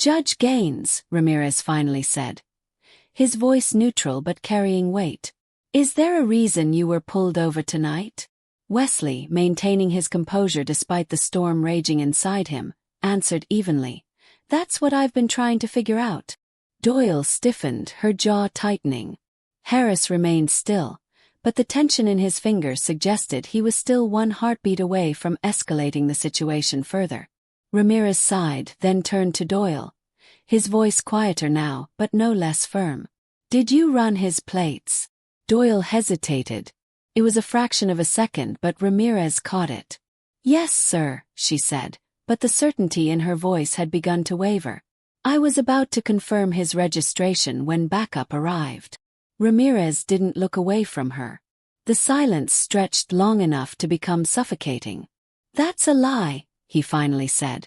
"Judge Gaines," Ramirez finally said, his voice neutral but carrying weight. "Is there a reason you were pulled over tonight?" Wesley, maintaining his composure despite the storm raging inside him, answered evenly, "That's what I've been trying to figure out." Doyle stiffened, her jaw tightening. Harris remained still, but the tension in his fingers suggested he was still one heartbeat away from escalating the situation further. Ramirez sighed, then turned to Doyle, his voice quieter now but no less firm. "Did you run his plates?" Doyle hesitated. It was a fraction of a second, but Ramirez caught it. "Yes, sir," she said, but the certainty in her voice had begun to waver. "I was about to confirm his registration when backup arrived." Ramirez didn't look away from her. The silence stretched long enough to become suffocating. "That's a lie," he finally said,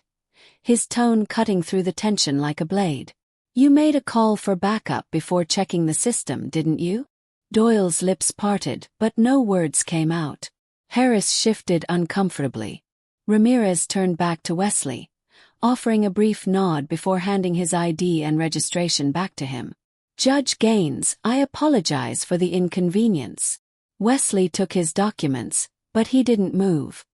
his tone cutting through the tension like a blade. "You made a call for backup before checking the system, didn't you?" Doyle's lips parted, but no words came out. Harris shifted uncomfortably. Ramirez turned back to Wesley, offering a brief nod before handing his ID and registration back to him. "Judge Gaines, I apologize for the inconvenience." Wesley took his documents, but he didn't move.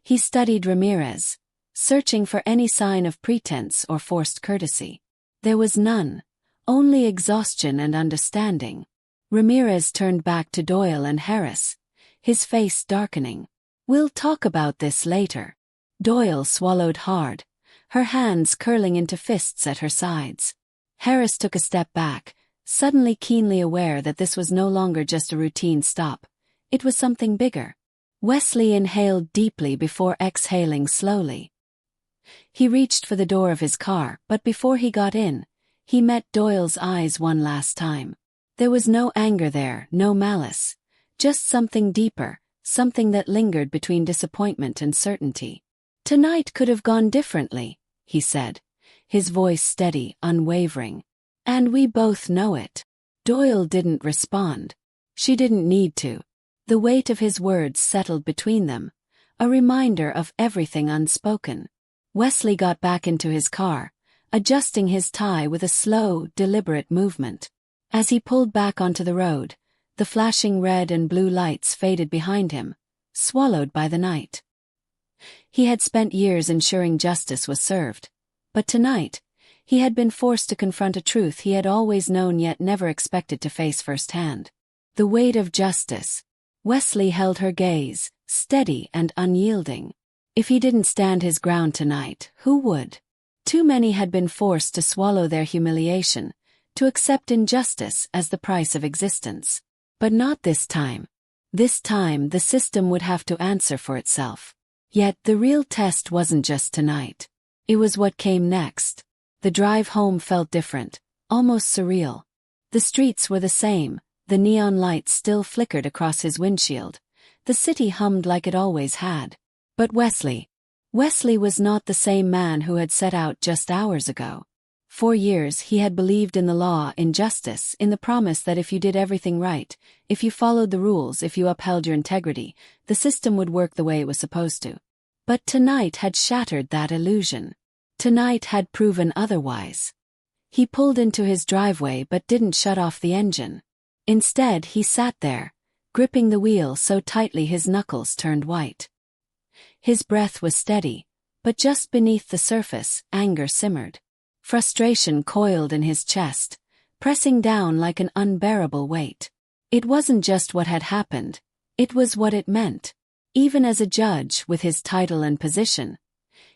He studied Ramirez, searching for any sign of pretense or forced courtesy. There was none, only exhaustion and understanding. Ramirez turned back to Doyle and Harris, his face darkening. "We'll talk about this later." Doyle swallowed hard, her hands curling into fists at her sides. Harris took a step back, suddenly keenly aware that this was no longer just a routine stop. It was something bigger. Wesley inhaled deeply before exhaling slowly. He reached for the door of his car, but before he got in, he met Doyle's eyes one last time. There was no anger there, no malice, just something deeper, something that lingered between disappointment and certainty. "Tonight could have gone differently," he said, his voice steady, unwavering. "And we both know it." Doyle didn't respond. She didn't need to. The weight of his words settled between them, a reminder of everything unspoken. Wesley got back into his car, adjusting his tie with a slow, deliberate movement. As he pulled back onto the road, the flashing red and blue lights faded behind him, swallowed by the night. He had spent years ensuring justice was served, but tonight, he had been forced to confront a truth he had always known yet never expected to face firsthand. The weight of justice. Wesley held her gaze, steady and unyielding. If he didn't stand his ground tonight, who would? Too many had been forced to swallow their humiliation, to accept injustice as the price of existence. But not this time. This time the system would have to answer for itself. Yet the real test wasn't just tonight. It was what came next. The drive home felt different, almost surreal. The streets were the same, the neon lights still flickered across his windshield. The city hummed like it always had. But Wesley was not the same man who had set out just hours ago. For years he had believed in the law, in justice, in the promise that if you did everything right, if you followed the rules, if you upheld your integrity, the system would work the way it was supposed to. But tonight had shattered that illusion. Tonight had proven otherwise. He pulled into his driveway but didn't shut off the engine. Instead he sat there, gripping the wheel so tightly his knuckles turned white. His breath was steady, but just beneath the surface, anger simmered. Frustration coiled in his chest, pressing down like an unbearable weight. It wasn't just what had happened, it was what it meant. Even as a judge, with his title and position,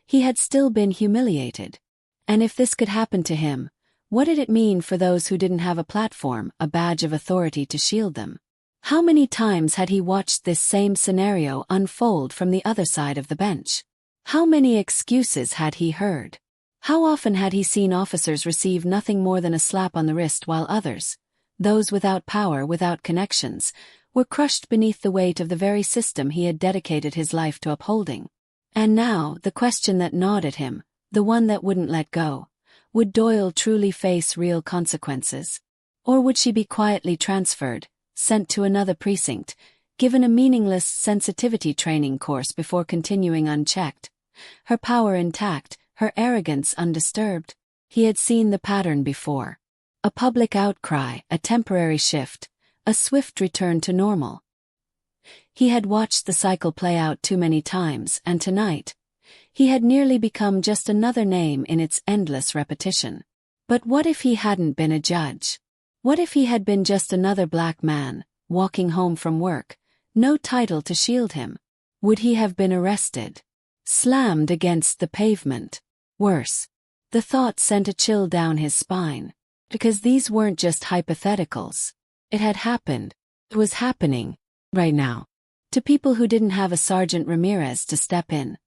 he had still been humiliated. And if this could happen to him, what did it mean for those who didn't have a platform, a badge of authority to shield them? How many times had he watched this same scenario unfold from the other side of the bench? How many excuses had he heard? How often had he seen officers receive nothing more than a slap on the wrist while others, those without power, without connections, were crushed beneath the weight of the very system he had dedicated his life to upholding? And now, the question that gnawed at him, the one that wouldn't let go. Would Doyle truly face real consequences? Or would she be quietly transferred, sent to another precinct, given a meaningless sensitivity training course before continuing unchecked? Her power intact, her arrogance undisturbed. He had seen the pattern before. A public outcry, a temporary shift, a swift return to normal. He had watched the cycle play out too many times, and tonight, he had nearly become just another name in its endless repetition. But what if he hadn't been a judge? What if he had been just another black man, walking home from work, no title to shield him? Would he have been arrested? Slammed against the pavement? Worse. The thought sent a chill down his spine. Because these weren't just hypotheticals. It had happened. It was happening. Right now. To people who didn't have a Sergeant Ramirez to step in.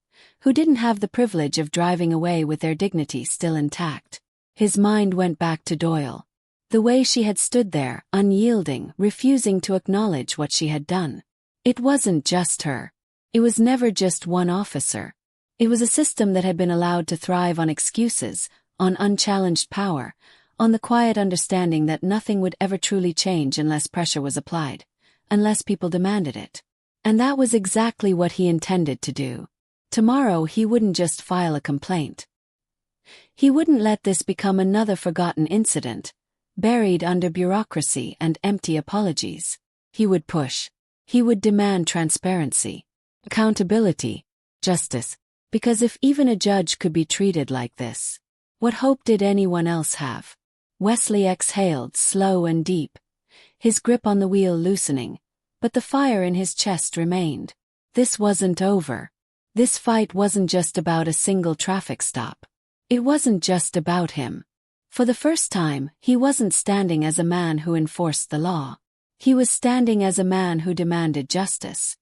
Who didn't have the privilege of driving away with their dignity still intact. His mind went back to Doyle. The way she had stood there, unyielding, refusing to acknowledge what she had done. It wasn't just her. It was never just one officer. It was a system that had been allowed to thrive on excuses, on unchallenged power, on the quiet understanding that nothing would ever truly change unless pressure was applied, unless people demanded it. And that was exactly what he intended to do. Tomorrow he wouldn't just file a complaint. He wouldn't let this become another forgotten incident, buried under bureaucracy and empty apologies. He would push. He would demand transparency, accountability, justice. Because if even a judge could be treated like this, what hope did anyone else have? Wesley exhaled, slow and deep, his grip on the wheel loosening, but the fire in his chest remained. This wasn't over. This fight wasn't just about a single traffic stop. It wasn't just about him. For the first time, he wasn't standing as a man who enforced the law. He was standing as a man who demanded justice.